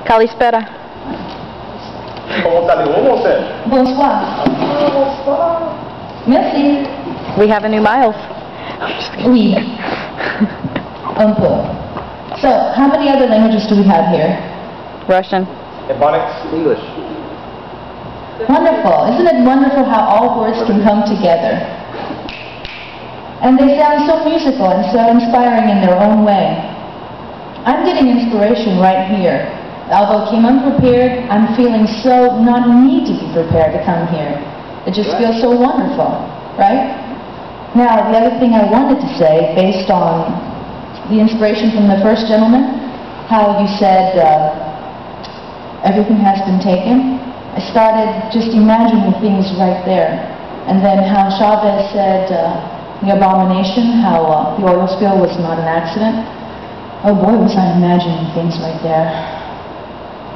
Kalispera. Comment allez-vous, mon cher? Bonsoir. Bonsoir. Merci. We have a new Miles. Oui. Un peu. So, how many other languages do we have here? Russian. Ebonics. English. Wonderful. Isn't it wonderful how all words can come together? And they sound so musical and so inspiring in their own way. I'm getting inspiration right here. Although I came unprepared, I'm feeling so not need to be prepared to come here. It just feels so wonderful, right? Now, the other thing I wanted to say, based on the inspiration from the first gentleman, how you said everything has been taken, I started just imagining things right there. And then how Chavez said the abomination, how the oil spill was not an accident. Oh boy, was I imagining things right there.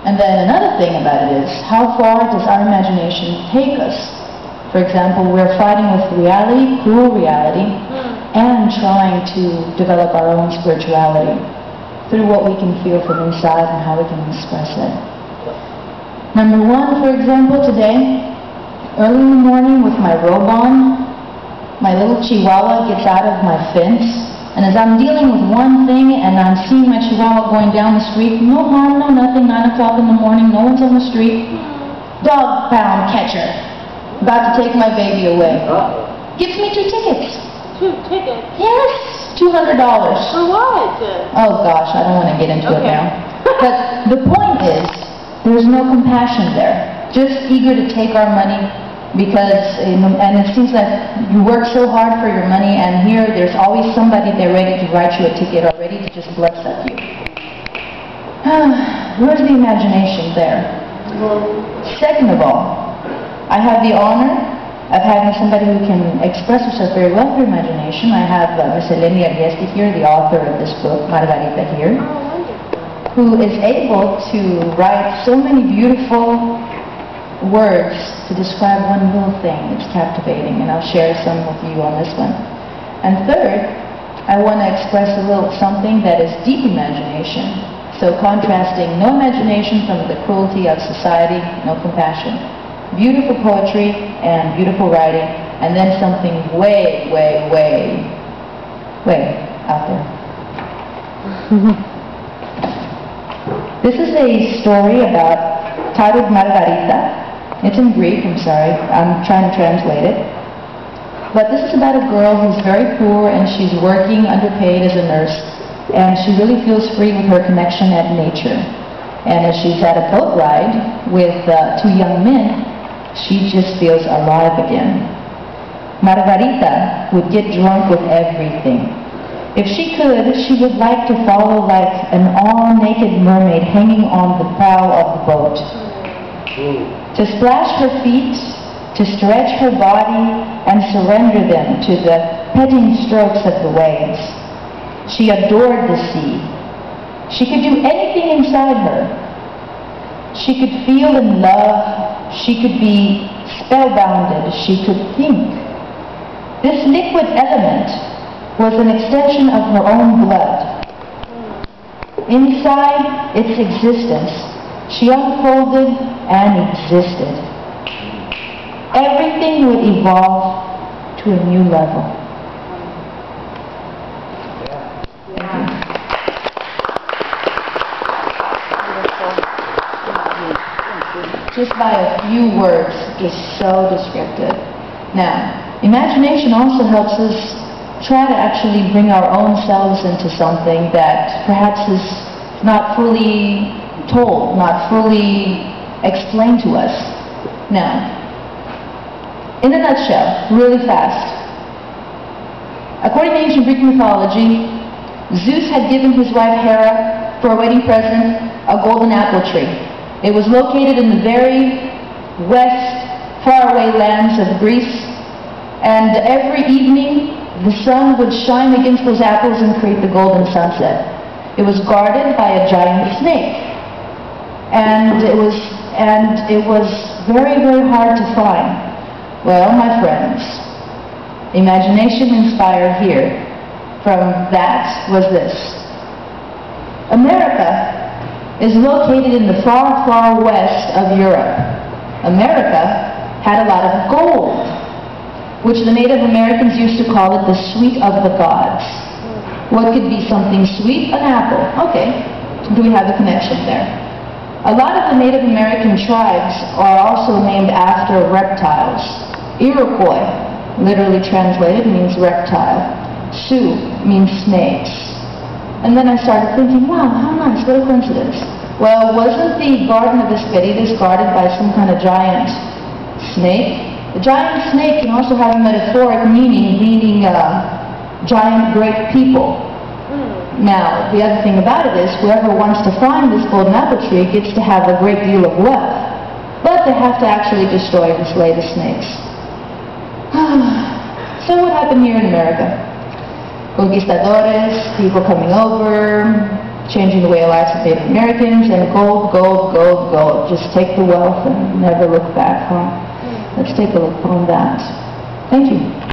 And then another thing about it is, how far does our imagination take us? For example, we're fighting with reality, cruel reality, and trying to develop our own spirituality through what we can feel from inside and how we can express it. Number one, for example, today, early in the morning with my robe on, my little chihuahua gets out of my fence, and as I'm dealing with one thing and I'm seeing my chihuahua going down the street, no harm, no nothing, 9 o'clock in the morning, no one's on the street, dog pound catcher, about to take my baby away. Gives me 2 tickets. 2 tickets? Yes, $200. For what? Oh gosh, I don't want to get into it now. But the point is, there's no compassion there. Just eager to take our money because, and it seems like you work so hard for your money, and here there's always somebody there ready to write you a ticket or ready to just bloodsuck you. Where's the imagination there? Second of all, I have the honor of having somebody who can express herself very well through imagination. I have Miss Eleni Ariesti here, the author of this book, Margarita here, who is able to write so many beautiful words to describe one little thing that's captivating, and I'll share some with you on this one. And third, I want to express a little something that is deep imagination. So contrasting no imagination from the cruelty of society, no compassion. Beautiful poetry and beautiful writing, and then something way, way, way, way out there. This is a story titled Margarita. It's in Greek, I'm sorry, I'm trying to translate it. But this is about a girl who's very poor and she's working underpaid as a nurse, and she really feels free with her connection at nature. And as she's at a boat ride with 2 young men, she just feels alive again. Margarita would get drunk with everything. If she could, she would like to follow like an all-naked mermaid hanging on the prow of the boat. To splash her feet, to stretch her body, and surrender them to the petting strokes of the waves. She adored the sea. She could do anything inside her. She could feel in love. She could be spellbounded. She could think. This liquid element was an extension of her own blood. Inside its existence, she unfolded and existed. Everything would evolve to a new level. Thank you. Just by a few words, just so descriptive. Now, imagination also helps us try to actually bring our own selves into something that perhaps is not fully told, not fully explained to us. Now, in a nutshell, really fast, according to ancient Greek mythology, Zeus had given his wife Hera for a wedding present a golden apple tree. It was located in the very west, faraway lands of Greece, and every evening the sun would shine against those apples and create the golden sunset. It was guarded by a giant snake, and it was very, very hard to find. Well, my friends, imagination inspired here from that was this. America is located in the far, far west of Europe. America had a lot of gold, which the Native Americans used to call it the sweet of the gods. What could be something sweet? An apple. Okay, do we have a connection there? A lot of the Native American tribes are also named after reptiles. Iroquois, literally translated, means reptile. Sioux means snakes. And then I started thinking, wow, how nice, what a coincidence. Well, wasn't the Garden of Hesperides guarded by some kind of giant snake? The giant snake can also have a metaphoric meaning, meaning giant great people. Now, the other thing about it is, whoever wants to find this golden apple tree gets to have a great deal of wealth. But they have to actually destroy and slay the snakes. So what happened here in America? Conquistadores, people coming over, changing the way of lives of Native Americans, and gold, gold, gold, gold. Just take the wealth and never look back, huh? Let's take a look on that. Thank you.